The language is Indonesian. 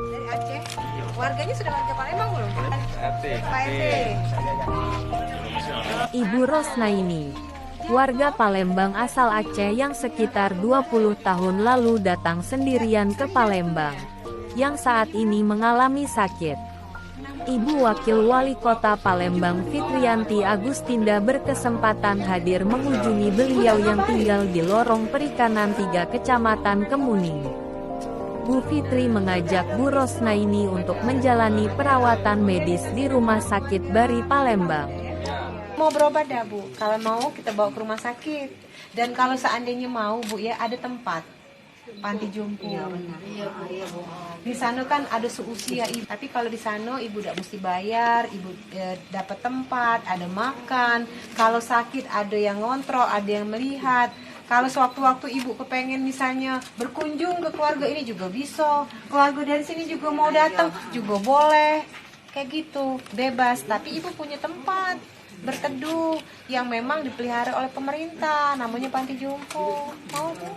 Dari Aceh. Warganya sudah warga Palembang belum? RT. Pak RT. Ibu Rosnaini, warga Palembang asal Aceh yang sekitar 20 tahun lalu datang sendirian ke Palembang, yang saat ini mengalami sakit. Ibu Wakil Wali Kota Palembang Fitriyanti Agustinda berkesempatan hadir mengunjungi beliau yang tinggal di Lorong Perikanan 3 Kecamatan Kemuning. Bu Fitri mengajak Bu Rosnaini untuk menjalani perawatan medis di Rumah Sakit Bari Palembang. Mau berobat dah Bu, kalau mau kita bawa ke rumah sakit. Dan kalau seandainya mau Bu ya, ada tempat panti jompo. Iya benar. Iya Bu. Di sana kan ada seusia ibu, tapi kalau di sana ibu tidak mesti bayar, ibu dapat tempat, ada makan. Kalau sakit ada yang ngontrol, ada yang melihat. Kalau sewaktu-waktu ibu kepengen misalnya berkunjung ke keluarga ini juga bisa. Keluarga dari sini juga mau datang juga boleh. Kayak gitu, bebas. Tapi ibu punya tempat berteduh yang memang dipelihara oleh pemerintah, namanya panti jompo. Mau Bu?